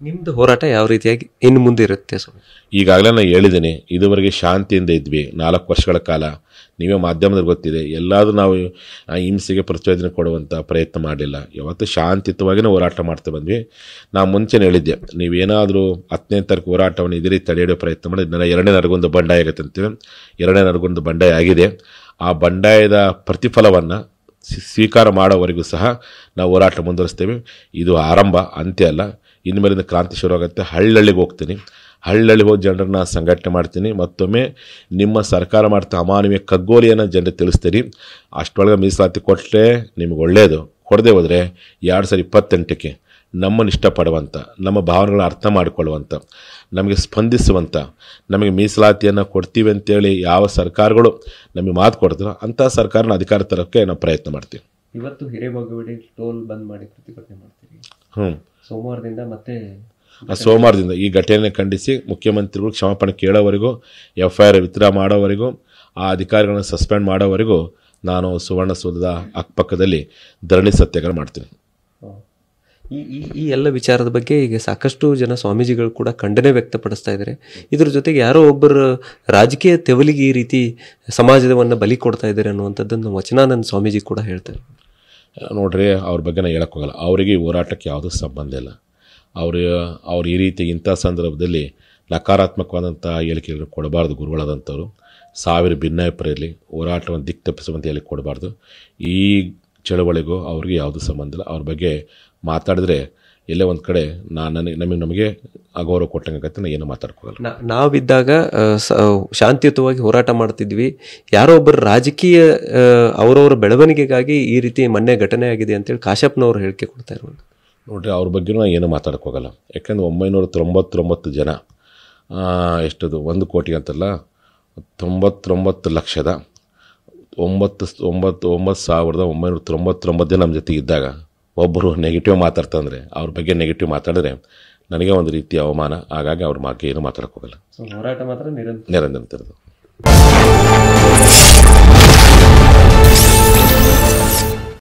ನಿಮ್ದು ಹೋರಾಟ ಯಾವ ರೀತಿಯಾಗಿ ಇನ್ನು ಮುಂದೆ ಇರುತ್ತೆ ಸ್ವಾಮಿ? ಈಗಾಗಲೇ ನಾನು ಹೇಳಿದ್ದೀನಿ, ಇದುವರೆಗೆ ಶಾಂತಿಯಿಂದ ಇದ್ವಿ 4 ವರ್ಷಗಳ ಕಾಲ. ನೀವೇ ಮಾಧ್ಯಮದಲ್ಲಿ ಗೊತ್ತಿದೆ, ಎಲ್ಲಾದರೂ ನಾವು ಹಿಂಸೆಗೆ ಪ್ರಚೋದನೆ ಕೊಡುವಂಥ ಪ್ರಯತ್ನ ಮಾಡಲಿಲ್ಲ. ಯಾವತ್ತೂ ಶಾಂತಿಯುತವಾಗಿಯೇ ಹೋರಾಟ ಮಾಡ್ತಾ ಬಂದ್ವಿ. ನಾನು ಮುಂಚೆನೇ ಹೇಳಿದ್ದೆ, ನೀವೇನಾದರೂ 10ನೇ ತಾರೀಕು ಹೋರಾಟವನ್ನು ಇದೇ ರೀತಿ ತಡೆಹಿಡಿಯೋ ಪ್ರಯತ್ನ ಮಾಡಿ ನನ್ನ 2ನೇ ನರಗುಂದ ಬಂಡಾಯ ಆಗುತ್ತೆ ಅಂತೀವಿ. 2ನೇ ನರಗುಂದ ಬಂಡಾಯ ಆಗಿದೆ. ಆ ಬಂಡಾಯದ ಪ್ರತಿಫಲವನ್ನು ಸ್ವೀಕಾರ ಮಾಡೋವರೆಗೂ ಸಹ ನಾವು ಹೋರಾಟ ಮುಂದುವರಿಸ್ತೇವೆ. ಇದು ಆರಂಭ, ಅಂತ್ಯ ಅಲ್ಲ. ಇನ್ಮೇಲಿಂದ ಕ್ರಾಂತಿ ಶುರು ಆಗುತ್ತೆ. ಹಳ್ಳಿಗೆ ಹೋಗ್ತೀನಿ, ಹಳ್ಳಿಗೆ ಹೋಗಿ ಜನರನ್ನ ಸಂಘಟನೆ ಮಾಡ್ತೀನಿ. ಮತ್ತೊಮ್ಮೆ ನಿಮ್ಮ ಸರ್ಕಾರ ಮಾಡ್ತಾ ಅಮಾನವೀಯ ಕಗ್ಗೋಲಿಯನ್ನು ಜನರಿಗೆ ತಿಳಿಸ್ತೀರಿ. ಅಷ್ಟೊಳಗೆ ಮೀಸಲಾತಿ ಕೊಟ್ಟರೆ ನಿಮಗೆ ಒಳ್ಳೆಯದು, ಕೊಡದೆ ಹೋದರೆ 2028ಕ್ಕೆ ನಮ್ಮನ್ನು ಇಷ್ಟಪಡುವಂಥ, ನಮ್ಮ ಭಾವನೆಗಳನ್ನ ಅರ್ಥ ಮಾಡಿಕೊಳ್ಳುವಂಥ, ನಮಗೆ ಸ್ಪಂದಿಸುವಂಥ, ನಮಗೆ ಮೀಸಲಾತಿಯನ್ನು ಕೊಡ್ತೀವಿ ಅಂತೇಳಿ ಯಾವ ಸರ್ಕಾರಗಳು ನಮಗೆ ಮಾತು ಕೊಡ್ತಾರೋ ಅಂಥ ಸರ್ಕಾರನ ಅಧಿಕಾರ ತರೋಕ್ಕೆ ನಾವು ಪ್ರಯತ್ನ ಮಾಡ್ತೀವಿ. ಇವತ್ತು ಹಿರೇಮಗವಡಿ ಟೋಲ್ ಬಂದ್ ಮಾಡಿ ಪ್ರತಿಭಟನೆ ಮಾಡ್ತೀವಿ. ಸೋಮವಾರದಿಂದ ಮತ್ತೆ ಸೋಮವಾರದಿಂದ ಈ ಘಟನೆ ಖಂಡಿಸಿ ಮುಖ್ಯಮಂತ್ರಿಗಳು ಕ್ಷಮಾಪಣೆ ಕೇಳೋವರೆಗೂ, FIR ವಿತ್ಡ್ರಾ ಮಾಡೋವರೆಗೂ, ಆ ಅಧಿಕಾರಿಗಳನ್ನ ಸಸ್ಪೆಂಡ್ ಮಾಡೋವರೆಗೂ ನಾನು ಸುವರ್ಣಸೌಧದ ಅಕ್ಕಪಕ್ಕದಲ್ಲಿ ಧರಣಿ ಸತ್ಯಾಗ್ರಹ ಮಾಡ್ತೀನಿ. ಈ ಎಲ್ಲ ವಿಚಾರದ ಬಗ್ಗೆ ಈಗ ಸಾಕಷ್ಟು ಜನ ಸ್ವಾಮೀಜಿಗಳು ಕೂಡ ಖಂಡನೆ ವ್ಯಕ್ತಪಡಿಸ್ತಾ ಇದ್ದಾರೆ. ಇದ್ರ ಜೊತೆಗೆ ಯಾರೋ ಒಬ್ಬರು ರಾಜಕೀಯ ತೆವಲಿಗೆ ಈ ರೀತಿ ಸಮಾಜವನ್ನು ಬಲಿ ಕೊಡ್ತಾ ಇದ್ದಾರೆ ಅನ್ನುವಂಥದ್ದನ್ನು ವಚನಾನಂದ ಸ್ವಾಮೀಜಿ ಕೂಡ ಹೇಳ್ತಾರೆ. ನೋಡ್ರಿ, ಅವ್ರ ಬಗ್ಗೆ ನಾನು ಹೇಳಕ್ಕೆ ಹೋಗಲ್ಲ. ಅವರಿಗೆ ಈ ಹೋರಾಟಕ್ಕೆ ಯಾವುದೂ ಸಂಬಂಧ ಇಲ್ಲ. ಅವ್ರು ಈ ರೀತಿ ಇಂಥ ಸಂದರ್ಭದಲ್ಲಿ ನಕಾರಾತ್ಮಕವಾದಂಥ ಹೇಳಿಕೆಗಳನ್ನು ಕೊಡಬಾರ್ದು. ಗುರುಗಳಾದಂಥವ್ರು 1000 ಭಿನ್ನಾಭಿಪ್ರಾಯ ಇರಲಿ, ಹೋರಾಟವನ್ನು ದಿಕ್ಕು ತಪ್ಪಿಸುವಂಥ ಹೇಳಿಕೆ ಕೊಡಬಾರ್ದು. ಈ ಚಳವಳಿಗೂ ಅವ್ರಿಗೆ ಯಾವುದೂ ಸಂಬಂಧ ಇಲ್ಲ. ಅವ್ರ ಬಗ್ಗೆ ಮಾತಾಡಿದ್ರೆ ಎಲ್ಲೇ ಒಂದು ಕಡೆ ನಮಗೆ ಅಗೌರವ ಕೊಟ್ಟಂಗಾಗತ್ತೆ. ನಾನು ಏನು ಮಾತಾಡ್ಕೋಗಲ್ಲ. ನಾವಿದ್ದಾಗ ಶಾಂತಿಯುತವಾಗಿ ಹೋರಾಟ ಮಾಡ್ತಿದ್ವಿ. ಯಾರೋ ಒಬ್ಬರು ರಾಜಕೀಯ ಅವರವರ ಬೆಳವಣಿಗೆಗಾಗಿ ಈ ರೀತಿ ಮೊನ್ನೆ ಘಟನೆ ಆಗಿದೆ ಅಂತೇಳಿ ಕಾಶ್ಯಪ್ನವ್ರು ಹೇಳಿಕೆ ಕೊಡ್ತಾ ಇರುವಾಗ ನೋಡ್ರಿ, ಅವ್ರ ಬಗ್ಗೆ ನಾನು ಏನು ಮಾತಾಡ್ಕೋಗಲ್ಲ. ಯಾಕಂದರೆ 999 ಜನ, ಎಷ್ಟದು 1 ಕೋಟಿ ಅಂತಲ್ಲ, 99,999,999 ಜನ ನಮ್ಮ ಜೊತೆ ಇದ್ದಾಗ ಒಬ್ಬರು ನೆಗೆಟಿವ್ ಮಾತಾಡ್ತಂದರೆ, ಅವ್ರ ಬಗ್ಗೆ ನೆಗೆಟಿವ್ ಮಾತಾಡಿದ್ರೆ ನನಗೆ ಒಂದು ರೀತಿಯ ಅವಮಾನ. ಹಾಗಾಗಿ ಅವ್ರ ಬಗ್ಗೆ ಏನು ಮಾತಾಡೋಕ್ಕೋಗಲ್ಲ. ಹೋರಾಟ ಮಾತ್ರ ನಿರಂತರ ನಿರಂತರ.